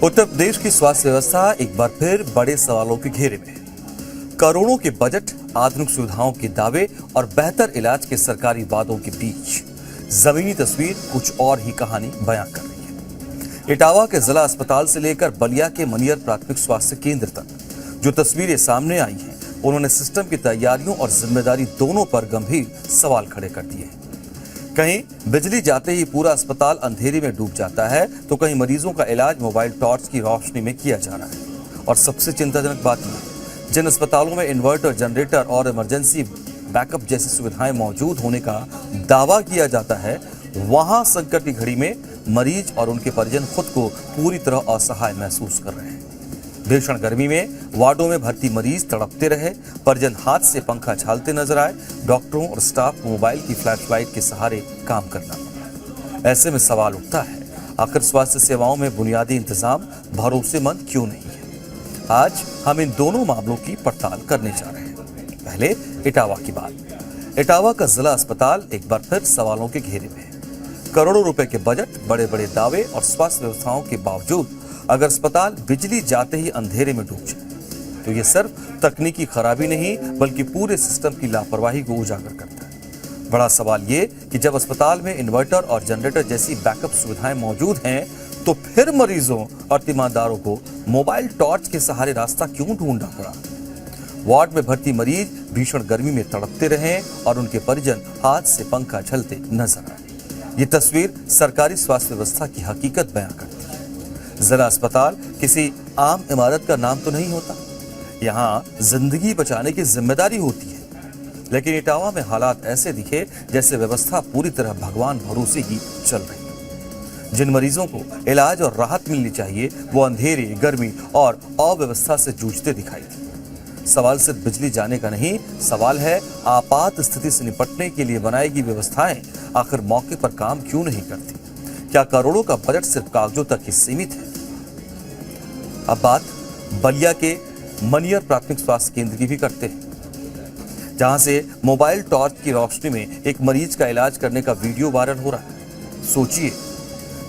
उत्तर प्रदेश की स्वास्थ्य व्यवस्था एक बार फिर बड़े सवालों के घेरे में है। करोड़ों के बजट, आधुनिक सुविधाओं के दावे और बेहतर इलाज के सरकारी वादों के बीच जमीनी तस्वीर कुछ और ही कहानी बयां कर रही है। इटावा के जिला अस्पताल से लेकर बलिया के मनियर प्राथमिक स्वास्थ्य केंद्र तक जो तस्वीरें सामने आई हैं, उन्होंने सिस्टम की तैयारियों और जिम्मेदारी दोनों पर गंभीर सवाल खड़े कर दिए हैं। कहीं बिजली जाते ही पूरा अस्पताल अंधेरे में डूब जाता है, तो कहीं मरीजों का इलाज मोबाइल टॉर्च की रोशनी में किया जा रहा है। और सबसे चिंताजनक बात यह, जिन अस्पतालों में इन्वर्टर, जनरेटर और इमरजेंसी बैकअप जैसी सुविधाएं मौजूद होने का दावा किया जाता है, वहां संकट की घड़ी में मरीज और उनके परिजन खुद को पूरी तरह असहाय महसूस कर रहे हैं। भीषण गर्मी में वार्डों में भर्ती मरीज तड़पते रहे, परिजन हाथ से पंखा झेलते नजर आए, डॉक्टरों और स्टाफ को मोबाइल की फ्लैशलाइट के सहारे काम करना पड़ा। ऐसे में सवाल उठता है, आखिर स्वास्थ्य सेवाओं में बुनियादी इंतजाम भरोसेमंद क्यों नहीं है? आज हम इन दोनों मामलों की पड़ताल करने जा रहे हैं। पहले इटावा की बात। इटावा का जिला अस्पताल एक बार फिर सवालों के घेरे में है। करोड़ों रुपए के बजट, बड़े बड़े दावे और स्वास्थ्य व्यवस्थाओं के बावजूद अगर अस्पताल बिजली जाते ही अंधेरे में डूब जाए, तो ये सिर्फ तकनीकी खराबी नहीं बल्कि पूरे सिस्टम की लापरवाही को उजागर करता है। बड़ा सवाल ये कि जब अस्पताल में इन्वर्टर और जनरेटर जैसी बैकअप सुविधाएं मौजूद हैं, तो फिर मरीजों और तीमारदारों को मोबाइल टॉर्च के सहारे रास्ता क्यों ढूंढना पड़ा? वार्ड में भर्ती मरीज भीषण गर्मी में तड़पते रहे और उनके परिजन हाथ से पंखा झलते नजर आए। ये तस्वीर सरकारी स्वास्थ्य व्यवस्था की हकीकत बयां करती है। जिला अस्पताल किसी आम इमारत का नाम तो नहीं होता, यहाँ जिंदगी बचाने की जिम्मेदारी होती है। लेकिन इटावा में हालात ऐसे दिखे जैसे व्यवस्था पूरी तरह भगवान भरोसे ही चल रही है। जिन मरीजों को इलाज और राहत मिलनी चाहिए, वो अंधेरे, गर्मी और अव्यवस्था से जूझते दिखाई दी। सवाल सिर्फ बिजली जाने का नहीं, सवाल है आपात स्थिति से निपटने के लिए बनाई गई व्यवस्थाएं आखिर मौके पर काम क्यों नहीं करती? क्या करोड़ों का बजट सिर्फ कागजों तक ही सीमित है? अब बात बलिया के मनियर प्राथमिक स्वास्थ्य केंद्र की भी करते हैं, जहां से मोबाइल टॉर्च की रोशनी में एक मरीज का इलाज करने का वीडियो वायरल हो रहा है। सोचिए,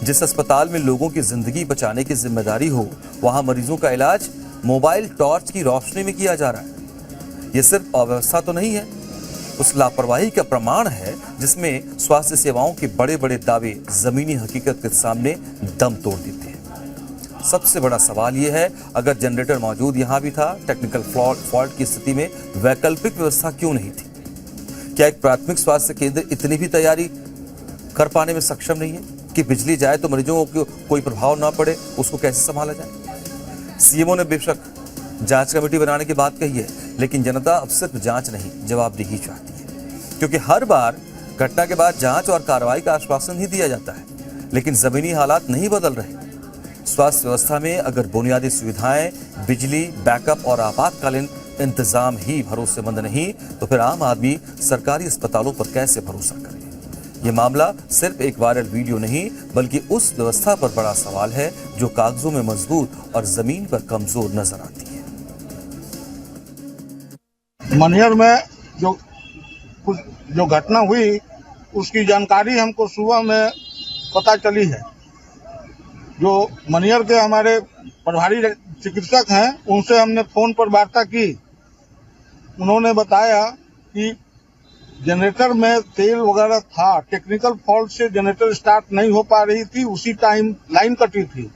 जिस अस्पताल में लोगों की जिंदगी बचाने की जिम्मेदारी हो, वहां मरीजों का इलाज मोबाइल टॉर्च की रोशनी में किया जा रहा है। यह सिर्फ अव्यवस्था तो नहीं है, उस लापरवाही का प्रमाण है जिसमें स्वास्थ्य सेवाओं के बड़े बड़े दावे जमीनी हकीकत के सामने दम तोड़ देते हैं। सबसे बड़ा सवाल यह है, अगर जनरेटर मौजूद यहां भी था, टेक्निकल फॉल्ट की स्थिति में वैकल्पिक व्यवस्था क्यों नहीं थी? क्या एक प्राथमिक स्वास्थ्य केंद्र इतनी भी तैयारी कर पाने में सक्षम नहीं है कि बिजली जाए तो मरीजों को कोई प्रभाव ना पड़े, उसको कैसे संभाला जाए? सीएमओ ने बेशक जांच कमेटी बनाने की बात कही है, लेकिन जनता अब सिर्फ जांच नहीं, जवाबदेही चाहती है। क्योंकि हर बार घटना के बाद जांच और कार्रवाई का आश्वासन ही दिया जाता है, लेकिन जमीनी हालात नहीं बदल रहे। स्वास्थ्य व्यवस्था में अगर बुनियादी सुविधाएं, बिजली, बैकअप और आपातकालीन इंतजाम ही भरोसेमंद नहीं, तो फिर आम आदमी सरकारी अस्पतालों पर कैसे भरोसा करे? ये मामला सिर्फ एक वायरल वीडियो नहीं, बल्कि उस व्यवस्था पर बड़ा सवाल है जो कागजों में मजबूत और जमीन पर कमजोर नजर आती है। मनियर में जो घटना हुई, उसकी जानकारी हमको सुबह में पता चली है। जो मनियर के हमारे प्रभारी चिकित्सक हैं, उनसे हमने फोन पर वार्ता की। उन्होंने बताया कि जनरेटर में तेल वगैरह था, टेक्निकल फॉल्ट से जनरेटर स्टार्ट नहीं हो पा रही थी, उसी टाइम लाइन कटी थी।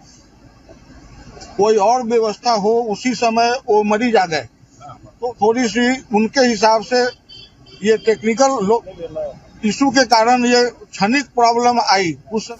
कोई और व्यवस्था हो, उसी समय वो मरीज आ गए, तो थोड़ी सी उनके हिसाब से ये टेक्निकल इशू के कारण ये क्षणिक प्रॉब्लम आई। उस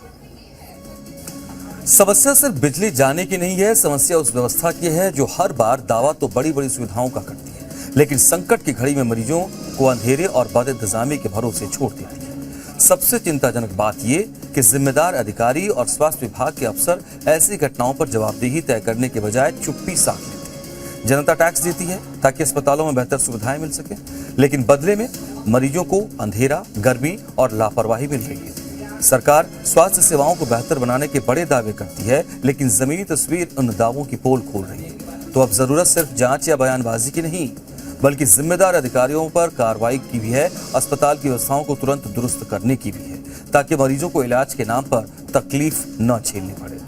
समस्या सिर्फ बिजली जाने की नहीं है, समस्या उस व्यवस्था की है जो हर बार दावा तो बड़ी बड़ी सुविधाओं का करती है, लेकिन संकट की घड़ी में मरीजों को अंधेरे और बद इंतजामी के भरोसे छोड़ देती है। सबसे चिंताजनक बात ये कि जिम्मेदार अधिकारी और स्वास्थ्य विभाग के अफसर ऐसी घटनाओं पर जवाबदेही तय करने के बजाय चुप्पी साध लेते हैं। जनता टैक्स देती है ताकि अस्पतालों में बेहतर सुविधाएं मिल सके, लेकिन बदले में मरीजों को अंधेरा, गर्मी और लापरवाही मिल रही है। सरकार स्वास्थ्य सेवाओं को बेहतर बनाने के बड़े दावे करती है, लेकिन जमीनी तस्वीर उन दावों की पोल खोल रही है। तो अब जरूरत सिर्फ जांच या बयानबाजी की नहीं, बल्कि जिम्मेदार अधिकारियों पर कार्रवाई की भी है, अस्पताल की व्यवस्थाओं को तुरंत दुरुस्त करने की भी है, ताकि मरीजों को इलाज के नाम पर तकलीफ न झेलनी पड़े।